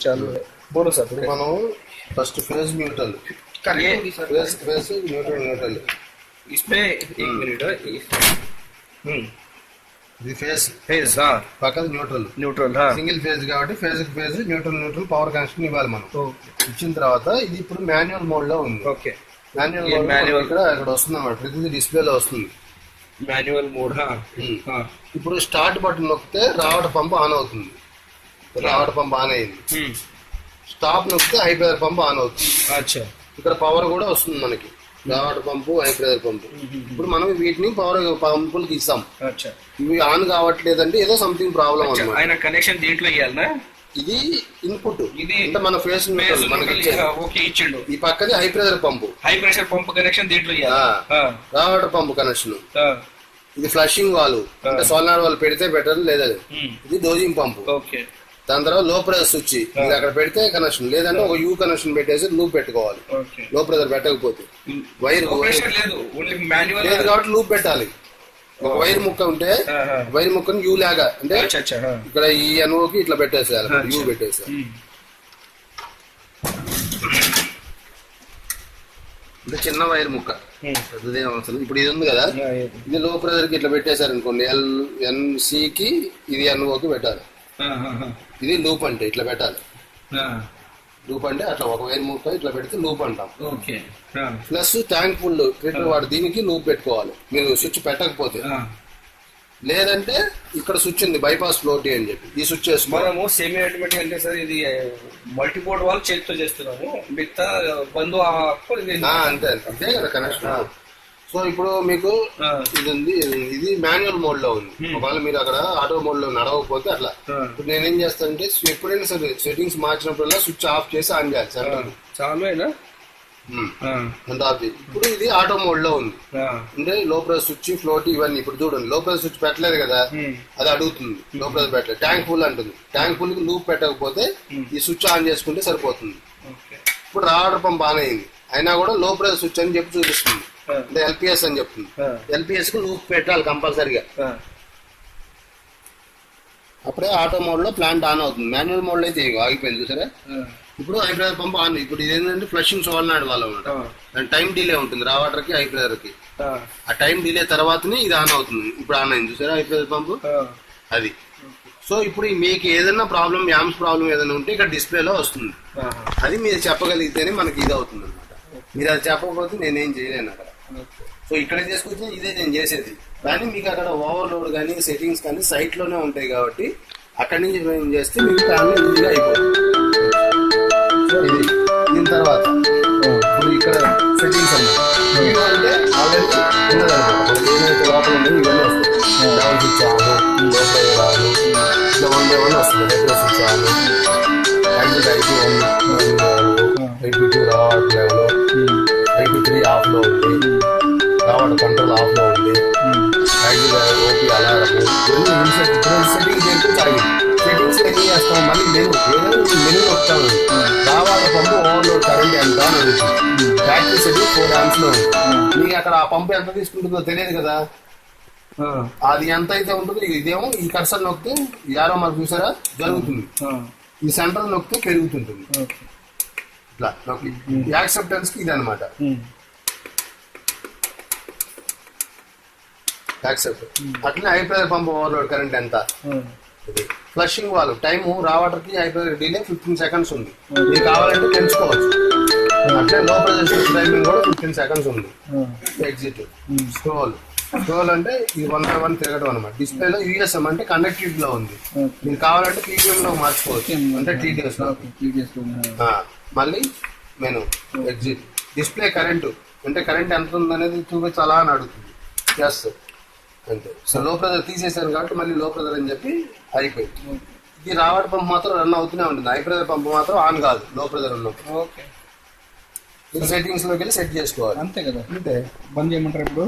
चालू है बोलो सर। మనం first phase neutral phase neutral इसमें एक मिनट ఇది ఫేజ్ फेज हाँ పక్కన న్యూట్రల్ न्यूट्रल हाँ సింగిల్ ఫేజ్ కాబట్టి ఫేజ్ న్యూట్రల్ పవర్ కనెక్షన్ ఇవ్వాలి మనం. ఇచ్చిన తర్వాత ఇది ఇప్పుడు మాన్యువల్ మోడ్ లో ఉంది. ओके మాన్యువల్ ఇక్కడ వస్తుంది అన్నమాట, ప్రతిదీ డిస్ప్లేలో వస్తుంది मैनुअल मोड हाँ हाँ ఇప్పుడు స్టార్ట్ బటన్ నొక్కితే రావట పంపు ఆన్ అవుతుంది. రావట పంపు ఆన్ అయింది. స్టాప్ నొక్కితే హై ప్రెషర్ పంపు ఆన్ అవుతుంది. अच्छा ఇక్కడ పవర్ కూడా వస్తుంది మనకి, రావట పంపు హై ప్రెషర్ పంపు. ఇప్పుడు మనం వీటిని పవర్ పంపులకి ఇస్తాం. अच्छा ఇవి ఆన్ కావట్లేదంటే ఏదో సంథింగ్ ప్రాబ్లం అన్నమాట. ఆయన కనెక్షన్ దీంట్లో ఇవ్వాలనా? ఇది ఇన్పుట్, ఇది అంటే మన ఫేస్ మనకి ఓకే ఇచ్చిండు. ఈ పక్కది హై ప్రెషర్ పంపు, హై ప్రెషర్ పంప్ కనెక్షన్ దీంట్లో ఇవ్వాలి. రావట పంపు కనెక్షన్. ఇది ఫ్లషింగ్ వాల్వ్, అంటే సోలనార్ వాల్వ్ పెడితే బెటర్, లేదా ఇది డోజింగ్ పంపు. ఓకే దాని తర్వాత లో ప్రెషర్ స్విచ్ ఇది అక్కడ పెడితే కనెక్షన్, లేదంటే ఒక యూ కనెక్షన్ పెట్టేసి లూప్ పెట్టుకోవాలి. లో ప్రెషర్ పెట్టకపోతే వైర్ లేదు కాబట్టి లూప్ పెట్టాలి. ఒక వైర్ ముక్క ఉంటే వైర్ ముక్కను యూ లాగా, అంటే ఇక్కడ ఈ ఎన్ఓకి ఇట్లా పెట్టేసేయాలి, యూ పెట్టేసేయాలి. అంటే చిన్న వైర్ ముక్క, పెద్దదేం అవసరం. ఇప్పుడు ఇది ఉంది కదా, ఇది లో ప్రెషర్ కి ఇట్లా పెట్టేశారు అనుకోండి, ఎన్సికి ఇది ఎన్ఓకి పెట్టాలి. ఇది లూప్ అంటే ఇట్లా పెట్టాలి. లూప్ అంటే అట్లా ఒక వైర్ ముక్క ఇట్లా పెడితే లూప్ అంటాం. ప్లస్ ట్యాంక్ ఫుల్ ట్రీటర్ వాడు దీనికి లూప్ పెట్టుకోవాలి మీరు స్విచ్ పెట్టకపోతే. లేదంటే ఇక్కడ స్విచ్ ఉంది బైపాస్ ఫ్లోటీ అని చెప్పి, ఈ స్విచ్ మనము సెమీ ఆటోమేటిక్ అంటే సార్ ఇది మల్టీపోర్ట్ వాళ్ళు చేతితో చేస్తున్నాము, మిగతా బంధు అంతే అంతే కదా కనెక్షన్. సో ఇప్పుడు మీకు ఇది ఉంది, ఇది మాన్యువల్ మోడ్ లో ఉంది. ఒకవేళ మీరు అక్కడ ఆటో మోడ్ లో నడవకపోతే అట్లా. ఇప్పుడు నేనేం చేస్తానంటే ఎప్పుడైనా సరే సెట్టింగ్స్ మార్చినప్పుడల్లా స్విచ్ ఆఫ్ చేసి ఆన్ చేయాలి సెంటర్. చాలు ఇప్పుడు ఇది ఆటో మోడ్ లో ఉంది, అంటే లో ప్రెషర్ స్విచ్ ఫ్లోట్ ఇవన్నీ. ఇప్పుడు చూడండి లో ప్రెషర్ స్విచ్ పెట్టలేదు కదా, అది అడుగుతుంది లో ప్రెషర్ పెట్టలేదు. ట్యాంక్ ఫుల్ అంటుంది, ట్యాంక్ ఫుల్ కి లూప్ పెట్టకపోతే ఈ స్విచ్ ఆన్ చేసుకుంటే సరిపోతుంది. ఇప్పుడు రావడం పంప్ ఆన్ అయింది, అయినా కూడా లో ప్రెషర్ స్విచ్ అని చెప్పి చూపిస్తుంది, అంటే ఎల్పిఎస్ అని చెప్తుంది. ఎల్పిఎస్ కి లూప్ పెట్టాలి కంపల్సరిగా, అప్పుడే ఆటో మోడ్ లో ప్లాంట్ ఆన్ అవుతుంది. మాన్యువల్ మోడ్ లో అయితే ఆగిపోయింది చూసారా. ఇప్పుడు హై ప్రెషర్ పంప్ ఆన్. ఇప్పుడు ఇది ఏంటంటే ఫ్లషింగ్ సోలనాయిడ్ వాళ్ళ అనమాట, టైం డిలే ఉంటుంది రావాటర్ కి హై ప్రెషర్ కి. ఆ టైం డిలే తర్వాతనే ఇది ఆన్ అవుతుంది. ఇప్పుడు ఆన్ అయింది చూసారా హై ప్రెషర్ పంప్ అది. సో ఇప్పుడు మీకు ఏదైనా ప్రాబ్లం, యామ్స్ ప్రాబ్లం ఏదైనా ఉంటే ఇక్కడ డిస్ప్లేలో వస్తుంది. అది మీరు చెప్పగలిగితేనే మనకి ఇది అవుతుంది అనమాట. మీరు అది చెప్పకపోతే నేనేం చేయలేను అక్కడ. సో ఇక్కడ చేసుకొచ్చి ఇదే నేను చేసేది, కానీ మీకు అక్కడ ఓవర్లోడ్ కానీ సెట్టింగ్స్ కానీ సైట్ లోనే ఉంటాయి కాబట్టి అక్కడి నుంచి ఏం చేస్తే మీకు ప్లాన్ ఈజీగా అయిపోతుంది. సో ఇది దీని తర్వాత ఇప్పుడు ఇక్కడ సెట్టింగ్స్ అన్నమాట. అంటే ఆల్రెడీ ఉన్నదన్నమాట, ఏమైతే లోపల ఉండేది ఇవన్నీ వస్తాయి. డౌన్ స్విచ్ ఆన్, లోపల రాను, ఇట్లా వన్ బై వన్ వస్తుంది. రెగ్యులర్ స్విచ్ ఆన్, IP2 రావట్లేదు, IP3 ఆఫ్ లో ఉంది, రావట కంట్రోల్ ఆఫ్ లో ఉంది, ఓపీ అలారం సెట్టింగ్ చేసి సెట్టింగ్స్ ఎన్ని చేస్తాం. మళ్ళీ మెను మెను వస్తాము. రావట పంపు ఓవర్లోడ్ కరెంట్ ఎంత అని అడుగుతుంది. బ్యాటరీ సెట్టింగ్ 4 amps లో ఉంది. మీకు అక్కడ ఆ పంపు ఎంత తీసుకుంటుందో తెలియదు కదా, అది ఎంత అయితే ఉంటుందో ఇదేమో ఈ కర్సర్ నొక్కితే యారో మనకు చూసారా జరుగుతుంది, ఈ సెంటర్ నొక్కితే పెరుగుతుంటుంది. ఇట్లా నొక్కి యాక్సెప్టెన్స్ కి ఇది అనమాట. యాక్సెప్ట్ అట్లనే high pressure pump overload current ఎంత. ఫ్లషింగ్ వాల్వ్ టైము రావటర్ కి హై ప్రెషర్ డిలే 15 seconds ఉంది, మీకు కావాలంటే పెంచుకోవచ్చు. అట్లే లో ప్రెషర్ స్విచ్ టైమింగ్ కూడా 15 seconds ఉంది. ఎగ్జిట్ స్క్రోల్ అంటే ఇది 1 by 1 తిరగడం అనమాట. డిస్ప్లేలో యూఎస్ఎం అంటే కండక్టివిటీ లో ఉంది, మీకు కావాలంటే పీటీఎం లో మార్చుకోవచ్చు, అంటే టీడీఎస్ లో. మళ్ళీ మెను ఎగ్జిట్. డిస్ప్లే కరెంటు అంటే కరెంట్ ఎంత ఉందనేది చూపించాలా అని అడుగుతుంది. ఎస్ అంతే. సో లో ప్రెషర్ తీసేసాను కాబట్టి మళ్ళీ లో ప్రెషర్ అని చెప్పి అయిపోయింది. ఇది రావట పంప్ మాత్రం రన్ అవుతూనే ఉంటుంది, హై ప్రెషర్ పంప్ మాత్రం ఆన్ కాదు లో ప్రెషర్ ఉన్నప్పుడు. సెట్టింగ్స్ లోకి వెళ్ళి సెట్ చేసుకోవాలి, అంతే కదా. అంతే బంద్ చేయమంటారు ఇప్పుడు.